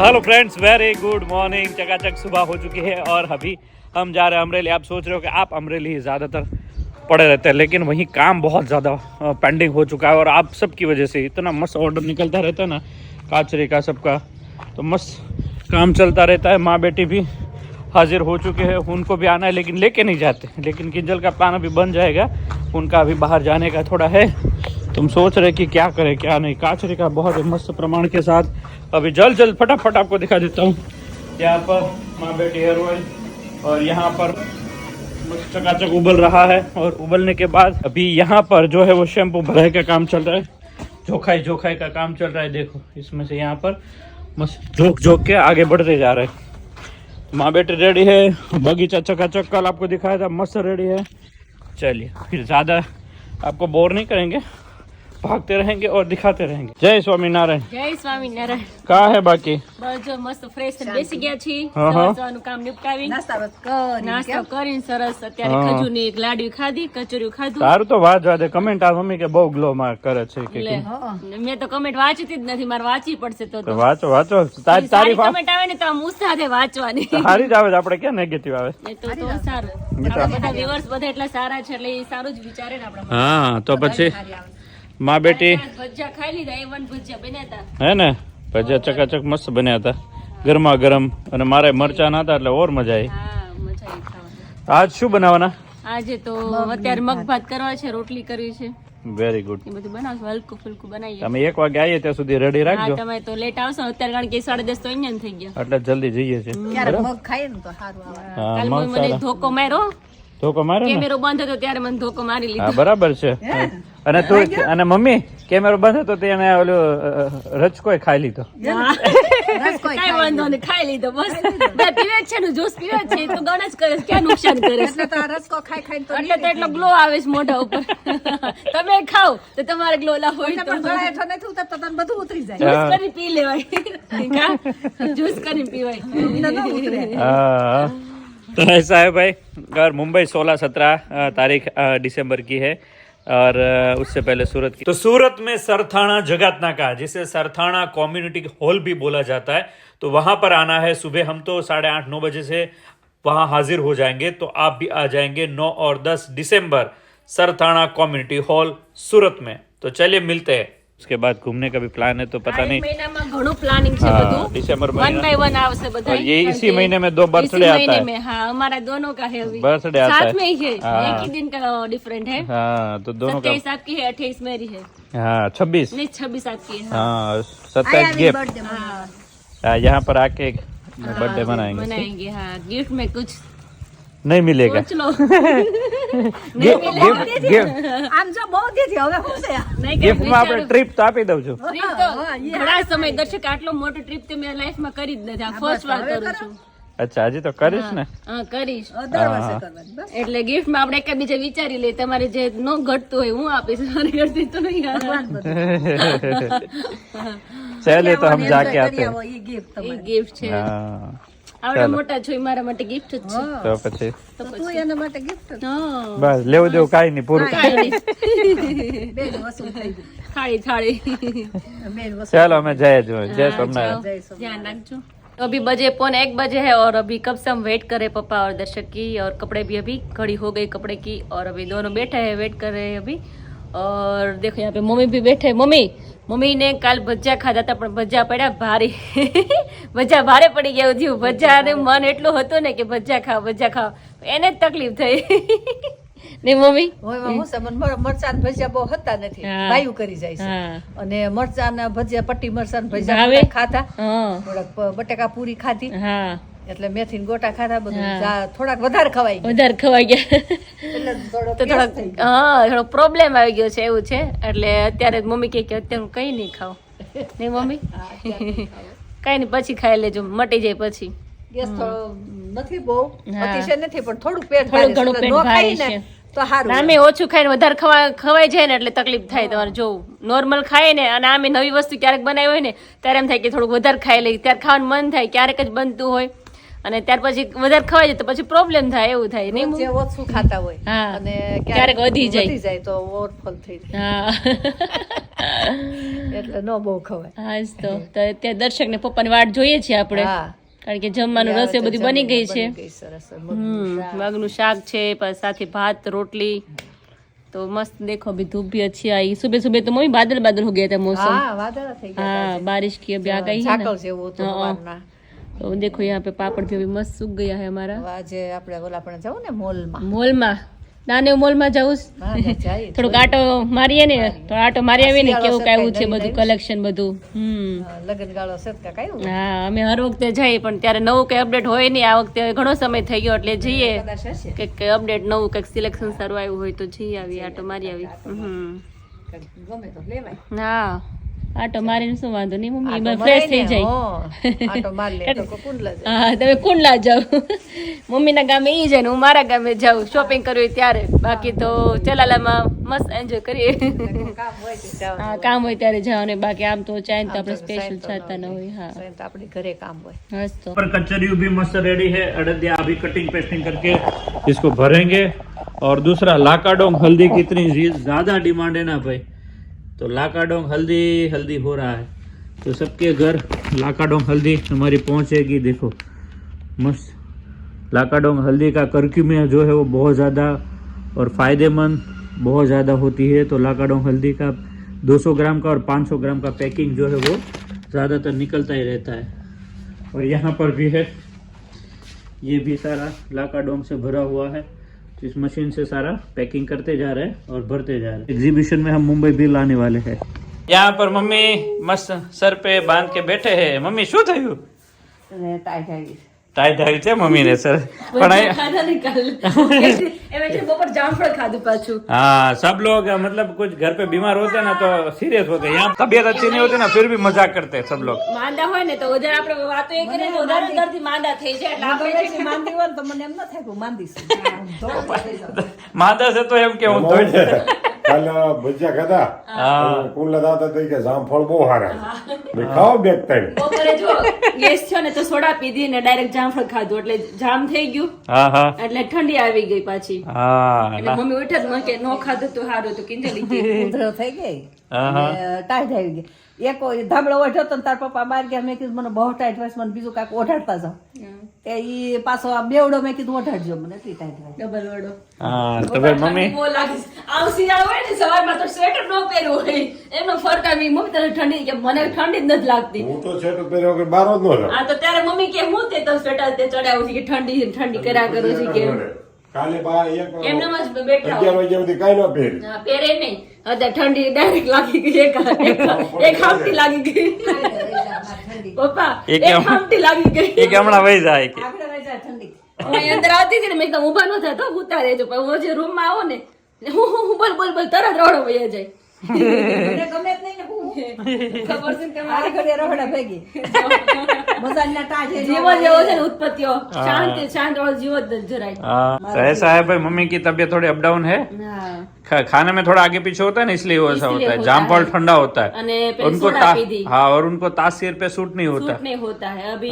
Hello friends, very good morning. चकाचक सुबह हो चुकी है और अभी हम जा रहे हैं अमरेली। आप सोच रहे हो कि आप अमरेली ज़्यादातर पड़े रहते हैं, लेकिन वहीं काम बहुत ज़्यादा पेंडिंग हो चुका है और आप सबकी वजह से इतना मस्त ऑर्डर निकलता रहता है ना, काचरे का सबका, तो मस्त काम चलता रहता है। माँ बेटी भी हाजिर हो चुके हैं, उनको भी आना है लेकिन लेके नहीं जाते। लेकिन किंजल का प्लान अभी बन जाएगा, उनका अभी बाहर जाने का थोड़ा है। तुम सोच रहे कि क्या करें क्या नहीं। काचरे का बहुत मस्त प्रमाण के साथ अभी जल्द फटाफट आपको दिखा देता हूँ। यहाँ पर माँ बेटी हेयर ऑयल और यहाँ पर चकाचक उबल रहा है और उबलने के बाद अभी यहाँ पर जो है वो शैम्पू भराई का काम चल रहा है, जोखाई का काम चल रहा है। देखो इसमें से यहाँ पर मस्त जोक के आगे बढ़ते जा रहे हैं। माँ बेटी रेडी है, बगीचा चकाचक कल आपको दिखाया था मस्त रेडी है। चलिए फिर ज़्यादा आपको बोर नहीं करेंगे, भागते रहेंगे और दिखाते रहेंगे। जय स्वामीनारायण। જય સ્વામિનારાયણ। કા હે બાકી બસ જો મસ્ત ફ્રેશ થઈને બેસી ગયા છીએ, હા, હા. સવારનું કામ નિપટાવી નાસ્તો કરીને સરસ અત્યારે હા. ખજૂરની એક લાડવી ખાધી, કચોરિયું ખાધું। તારું તો વાત જાદે કમેન્ટ આ મમ્મી કે બહુ ગ્લો માં કરે છે કે લે, મેં તો કમેન્ટ વાંચતી જ નથી, મારે વાંચવી પડશે તો વાંચો તારી સારી તારીફ કમેન્ટ આવે ને તો આમ ઉત્સાહે વાંચવાની। સારી જ આવે છે, આપણે ક્યાં નેગેટિવ આવે। એ તો સારું, આપણા બધા વ્યુઅર્સ બધા એટલા સારા છે એટલે એ સારું જ વિચારે ને આપણા। હા તો પછી माँ बेटी ભજીયા ખાઈ લીધા, A1 ભજીયા બન્યા હતા, है ने भजिया चकाचक मस्त बन्या था, गरमा गरम। અને મારે મરચા ના હતા એટલે ઓર મજા આવી। હા મજા આવી ખાવાની। આજ શું બનાવવાના? આજે તો અત્યારે મગ ભાત કરવા છે, રોટલી કરવી છે, વેરી ગુડ। એ બધું બનાવશું, હલકું ફુલકું બનાવીએ। તમે 1 વાગે આવીએ ત્યાં સુધી રેડી હા રાખજો। તમે તો લેટ આવશો અત્યારે, કારણ કે 10:30 તો અહીંયા જ થઈ ગયા એટલે જલ્દી જઈએ છે। મગ ખાઈએ ને તો સારું આવે। હા કાલ મગ મને સારા ધોકો માર્યો, ધોકો માર્યો ને? કેમેરો બંધ હતો ત્યારે મને ધોકો મારી હા લીધો। બરાબર છે। અને તું અને મમ્મી કેમેરો બંધ હતો તેને ઓલું રચકોય ખાઈ લીધો। કાંઈ વાંધો નહીં, ખાઈ લીધો બસ। બે પીવે જ છે ને, જ્યુસ પીવે જ છે, તો ગણ જ કરે છે, ક્યાં નુકસાન કરે છે? એટલે તો આ રસકો ખાઈ ખાઈને તો એટલે તો એટલો ગ્લો આવે છે મોઢા ઉપર। તમે ખાઓ તો તમારે ગ્લો ના હોય તો પણ ગળા હેઠો નથી ઉતરતો, તને બધું ઉતરી જાય। જ્યુસ કરી પી લેવાય, જ્યુસ કરી પીવાય। ન ઉતરે। हाँ, तो ऐसा है भाई। और मुंबई 16-17 तारीख दिसंबर की है और उससे पहले सूरत की। तो सूरत में सरथाना जगतनाका, जिसे सरथाना कम्युनिटी हॉल भी बोला जाता है, तो वहाँ पर आना है। सुबह हम तो 8:30-9 बजे से वहाँ हाजिर हो जाएंगे, तो आप भी आ जाएंगे 9 और 10 दिसंबर सरथाना कम्युनिटी हॉल सूरत में। तो चलिए मिलते हैं। उसके बाद घूमने का भी प्लान है, तो पता नहीं મહિનામાં ઘણું પ્લાનિંગ છે हाँ, બધું। दिसंबर 1 महीना by 1 આવશે બધા। और ये इसी महीने में 2 बर्थडे आता है। हाँ हमारा दोनों का है अभी, बर्थडे आता साथ है। में ही है, हाँ। एक ही दिन का डिफरेंट है। हाँ तो दोनों का 27 आपकी है, 28 मेरी है, हाँ 26 नहीं 26 आपकी है। हाँ 27 गिफ्ट। બર્થડે हाँ यहाँ पर आके बर्थडे मनाएंगे। मनाएंगे। हाँ गिफ्ट में कुछ नहीं मिलेगा सोच लो। गिफ्ट આમ જો બહુ દીધી હવે શું છે नहीं गिफ्ट में આપણે ટ્રીપ તો આપી દઉં છું। ટ્રીપ તો ઘણા સમય દર્શક આટલો મોટો ટ્રીપ તો મેં લાઈફમાં કરી જ નથી, આ ફર્સ્ટ વાર કરું છું। અચ્છા હજી તો કરીશ ને। હા કરીશ, દર વર્ષે કરવાની બસ। એટલે ગિફ્ટમાં આપણે એકબીજા વિચારી લઈએ, તમારે જે ન ઘટતું હોય હું આપીશ, મારી ઘટતી તો નહીં આવે। चलिए तो हम जाके કરી आते हैं। આવો, ઈ gift એ તમારી। ગિફ્ટ છે, हाँ આવડા મોટા છો એ મારા માટે ગિફ્ટ જ છે। તો પછી તો તું એના માટે gift જ। હા બસ લેવું દેવું કાંઈ નહીં, પૂરું। કાંઈ નહીં, બેન વસૂલ થઈ ગઈ। થાળી થાળી। બેન વસૂલ। चलो मैं जय जो जय हाँ, सोमनारायण। जाओ, ध्यान रखो। तो अभी बजे 1:45 बजे है और अभी कब से हम वेट कर रहे पापा और दर्शक की, और कपड़े भी अभी घड़ी हो गई कपड़े की, और अभी दोनों बैठे हैं वेट कर रहे हैं अभी। और देखो यहाँ पे मम्मी भी बैठे हैं। मम्मी ने काल भज्जा खाधा था, પણ ભज्જા પડ્યા ભારે। ભज्જા ભારે પડી ગયા થયું, ભज्જાને મન એટલું હતું ને કે ભज्જા ખાવ એને જ તકલીફ થઈ। ને મમ્મી હોય એમાં હું છે, મને મરચાં ને ભજીયા બહુ હતા નથી, હા. બાયું કરી જાય છે। હા અને મરચાં ને ભજીયા, પટ્ટી મરચાં ને ભજીયા ભાવે? થોડાક ખાધા, હા થોડાક બટેકા પૂરી ખાધી, હા એટલે મેથી ને ગોટા ખાધા, બધું હા. થોડાક વધારે ખવાઈ ગયા, વધારે ખવાઈ ગયા એટલે થોડો તો gas થઈ થોડોક હા થોડો પ્રોબ્લેમ આવી ગયો છે એવું છે। એટલે અત્યારે મમ્મી કહે કે અત્યારે હું કઈ નહીં ખાવ, નહીં મમ્મી કઈ નહીં પછી ખાઈ લેજો, મટી જાય પછી। ગેસ તો નથી બહુ હા. અતિશય નથી, પણ થોડું પેટ થોડું ભારે છે, ઘણું એટલે પેટ ન ભારે ખાઈએ ને છે। તો સારું। આમે ઓછું ખાઈને વધારે ખવાઈ જાય ને એટલે તકલીફ થાય તમારે। જોવું નોર્મલ ખાય ને, અને આમે નવી વસ્તુ ક્યારેક બનાવી હોય ને ત્યારે એમ થાય કે થોડુંક વધારે ખાઈ લઈએ, ત્યારે ખાવાનું મન થાય, ક્યારેક જ બનતું હોય અને ત્યાર પછી વધારે ખવાઈ જાય તો પછી પ્રોબ્લેમ થાય, એવું થાય નહીં? જે ઓછું ખાતા હોય હા. અને ક્યારેક વધી જાય તો ઓવરફોલ થઈ જાય। હા એટલે નો બહુ ખવાય. હા જ તો અત્યારે દર્શક ને પપ્પાની વાટ જોઈએ છીએ આપણે, હા કારણ કે જમવાનું રસોઈ બધી બની ગઈ છે. બની ગઈ સરસ. મગનું શાક છે, પછી સાથે ભાત રોટલી, તો મસ્ત દેખो अभी धूप भी अच्छी आई. सुबह सुबह तो मम्मी बादल बादल हो गया था मौसम. હા વાદળા થઈ ગયા हाँ बारिश की अभी आ गई है ना, ઝાકળ જેવું હતું સવારના. तो देखो यहाँ पे पापड़ भी अभी मस्त सूख गया है हमारा. આજે આપણે ઓલા પણ જવું ને મોલમાં. મોલ માં નાને મોલ માં જાઉં હા જાય થોડુંક આટો મારીએ ને, થોડો આટો મારી આવીએ ને કેવું કાયું છે નવી બધું નવી. કલેક્શન બધું. લગન ગાળો છે કે કયું હા અમે હર વખતે જઈએ પણ ત્યારે નવું કઈ અપડેટ હોય નહીં. આ વખતે ઘણો સમય થઈ ગયો એટલે જઈએ કદાચ હશે. કે અપડેટ નવું કંઈક સિલેક્શન સારું આવ્યું હોય તો જઈ આવી, આટો મારી આવી. ગમે તો લેવાય. હા આટો મારીને શું વાંધો નહીં મમ્મી, આટો ફ્રેશ થઈ મરાય ને, જાય. હો. આટો માર લે તો કુંડલા જાય. હા તમે કુંડલા જાઓ, મમ્મીના ગામે ઈ જાય ને હું મારા ગામે જાઉં શોપિંગ કરવી ત્યારે. બાકી તો ચલાલામાં મસ્ત એન્જોય કરીએ. કામ હોય તો જવાનું. હા કામ હોય ત્યારે જાઓ ને, બાકી આમ તો ચાય તો આપણે સ્પેશિયલ છાતા ન હોય. હા સાંજ તો આપણે ઘરે કામ હોય. બસ તો पर कचौरी भी मस्त रेडी है. अड़दिया अभी कटिंग पेस्टिंग करके इसको भरेंगे. और दूसरा लाकाडोंग हल्दी की इतनी ज्यादा डिमांड है ना भाई, तो लाकाडोंग हल्दी हल्दी हो रहा है. तो सबके घर लाकाडोंग हल्दी हमारी पहुंचेगी. देखो मस्त लाकाडोंग हल्दी का कर्क्यूमिया जो है वो बहुत ज़्यादा और फ़ायदेमंद बहुत ज़्यादा होती है. तो लाकाडोंग हल्दी का 200 ग्राम का और 500 ग्राम का पैकिंग जो है वो ज़्यादातर निकलता ही रहता है. और यहाँ पर भी है, ये भी सारा लाकाडोंग से भरा हुआ है. तो इस मशीन से सारा पैकिंग करते जा रहे हैं और भरते जा रहे हैं. एग्जीबिशन में हम मुंबई भी लाने वाले हैं. यहाँ पर मम्मी मस्त सर पे बांध के बैठे हैं. मम्मी શું થયું? અને ટાઈટ આવી. ટાઈટ આવી છે મમ્મીને સર પણ અહીં- ખાધા નિકાલ એમ છે બપોર જામફળ ખાધું પાછું. हाँ सब लोग मतलब कुछ घर पे बीमार होते हैं ना तो सीरियस होते हैं. यहाँ तबीयत अच्छी नहीं होती ना फिर भी मजाक करते हैं सब लोग. માંદા હોય ને તો વધારે આપણે વાતો એ કરીએ તો વધારે અંદરથી માંદા થઈ જાય એટલે આપણે છે કે માંદી હોય ને તો મને એમ ન થાય કે હું માંદી છું. मादा से तो एम के હું ધોઈ દે. કાલે ભજીયા ખાધા હા. કુંડલા દાદા તો કે જામફળ બહુ સારા મેં ખાવ બે ત્રણ બપોરે જો ગેસ થયો ને તો સોડા પીધી ને ડાયરેક્ટ જામફળ ખાધું એટલે જામ થઈ ગયું હા હા એટલે ઠંડી આવી ગઈ પાછી. હા એટલે મમ્મી ઉઠે જ મને કે નો ખાધું તો સારું તો કિંજલ લીધી. ઉધરો થઈ ગઈ હા હા અને ટાઈટ આવી ગઈ. એક ધાબળો ઓઢ્યો તો ને તાર પપ્પા બહાર ગયા. મેં કીધું મને બહુ ટાઈટ હોય છે, મને બીજું કાંઈક ઓઢાડતા જાઓ. તે ઈ પાછો આ બેવડો મેં કીધું ઓઢાડજો મને, એટલી ટાઈટ હોય. ડબલ વડો હા તો ભાઈ મમ્મી બહુ લાગે છે. આમ શિયાળો હોય ને સવારમાં તો સ્વેટર ન પહેર્યું હોય એમનો ફરક આવી. મમ્મી તને ઠંડી કે મને ઠંડી જ નથી લાગતી. હું તો છેટું પહેર્યો કે બારો જ ન આ તો ત્યારે મમ્મી કે હું તે તો સ્વેટર તે ચડાવું છું કે ઠંડી ઠંડી કર્યા કરું છું કે કાલે બા એક એમનેમ જ બેઠા 11 વાગ્યા સુધી કાંઈ ન પહેરી હા, પહેરે નહીં. અત્યારે ઠંડી ડાયરેક્ટ લાગી ગઈ. એક હામટી લાગી ગઈ પપ્પા, એક એક હામટી લાગી ગઈ. એ કે હમણાં વહી જાય કે આગળ રહી જાય ઠંડી. હું અહીં અંદર આવતી હતી ને મેં એકદમ ઊભા ન થતો ઉતાર રહેજો પણ હું જે રૂમમાં આવો ને હું બોલ બોલ બોલ તરત રડો વહી જાય. મને ગમે જ નહીં ને હું. ખબર છે કે મારી ઘડીએ રહોડા ભેગી. મજાના ટાઢે જીવો જેવો છે ને ઉત્પત્તિઓ શાંત વાળો જીવો જ નથી જરાય. हाँ तो ऐसा है भाई मम्मी की तबीयत थोड़ी अप डाउन है. હા खाने में थोड़ा आगे पीछे होता है ना इसलिए वो ऐसा इसलिए होता है. होता जामफल है. ठंडा होता है અને પેલી उनको सोडा पी दी. हाँ और उनको तासीर पे सूट नहीं होता. सूट नहीं होता है अभी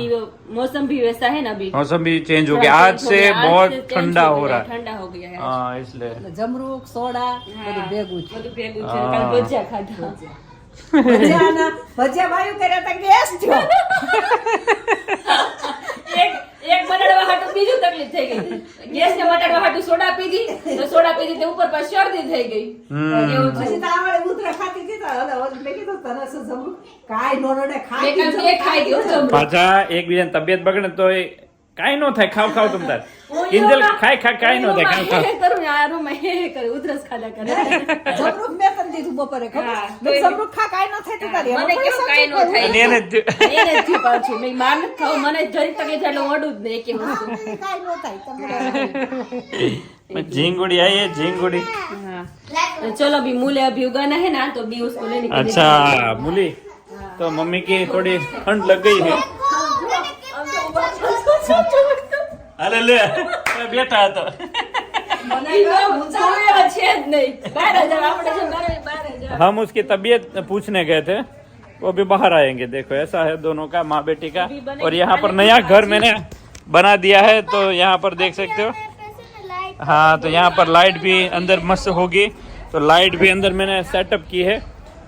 मौसम भी वैसा है ना अभी मौसम भी चेंज हो गया थोड़ा आज change से गया. बहुत आज से change ठंडा हो गया, रहा है. ठंडा हो गया है हाँ इसलिए જમરૂખ સોડા બધું ભેગું છે. બધું ભેગું છે કાલ ભજીયા ખાધા. ભજીયા વાયુ કર્યા તા ગેસ થયો. એક બનાડવા હાટુ બીજું તકલીફ થઈ ગઈ. ગેસ ને મટાડવા હાટુ સોડા પીધી તો સોડા પીધી તે ઉપર પાછી શરદી થઈ ગઈ. એવું છે. પછી તો આવડે ઉધરા ખાતી હતી તો હવે મેં કીધું તરસ જ જમરૂખ કાંઈ નો રડે ખાઈ બે કામ બે ખાઈ ગયો જમરૂખ. પાછા એકબીજાની તબિયત બગડે તો એ કાંઈ ન થાય. ખાવ ખાવ તમ તાર કિંજલ ખાય કાંઈ ન થાય. ખાવ ખાવ કરું આ રૂમમાં હે કરે ઉધરસ ખાધા કરે. જમરૂખ મેં તને દીધું બપોરે ખબર હા. મેં જમરૂખ ખા કાંઈ ન થાય તું તારી મને કેવું કાંઈ ન થાય. અને એને જ- એને જ થયું પાછું. મેં માર નથી ખાવું મને જરીક તકલીફ થાય એટલે હું અડું જ નહીં એકે વસ્તુ. કાંઈ ન થાય તમને झींगुड़ी आई है झींगुड़ी. हाँ चलो अभी मूले अभी उगाना है ना तो अभी उसको लेने के लिए अच्छा मूली तो मम्मी की थोड़ी ठंड लग गई है. अरे ले बेटा तो हम उसकी तबीयत पूछने गए थे वो भी बाहर आएंगे. देखो ऐसा है दोनों का माँ बेटी का. और यहाँ पर नया घर मैंने बना दिया है तो यहाँ पर देख सकते हो. हाँ तो यहाँ पर लाइट भी अंदर मस्त होगी. तो लाइट भी अंदर मैंने सेटअप की है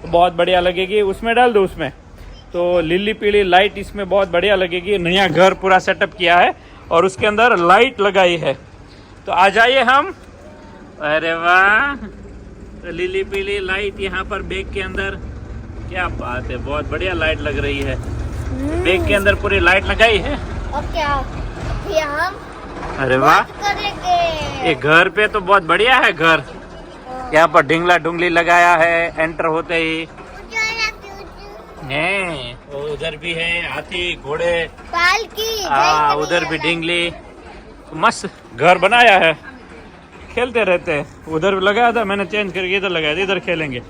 तो बहुत बढ़िया लगेगी। उसमें डाल दो उसमें, तो लीली पीली लाइट इसमें बहुत बढ़िया लगेगी। नया घर पूरा सेटअप किया है और उसके अंदर लाइट लगाई है। तो आ जाइए हम। अरे वाह, तो लीली पीली लाइट यहाँ पर बैग के अंदर, क्या बात है, बहुत बढ़िया लाइट लग रही है। बैग के अंदर पूरी लाइट लगाई है। और क्या फिर हम अरे वाह, करेंगे। ये घर पे तो बहुत बढ़िया है घर। यहाँ पर ढिंगला ढुंगली लगाया है एंटर होते ही है। उधर भी है हाथी घोड़े, पालकी उधर भी ढिंगली। मस्त घर बनाया है, खेलते रहते हैं। उधर लगाया था मैंने, चेंज करके इधर लगाया था, इधर खेलेंगे।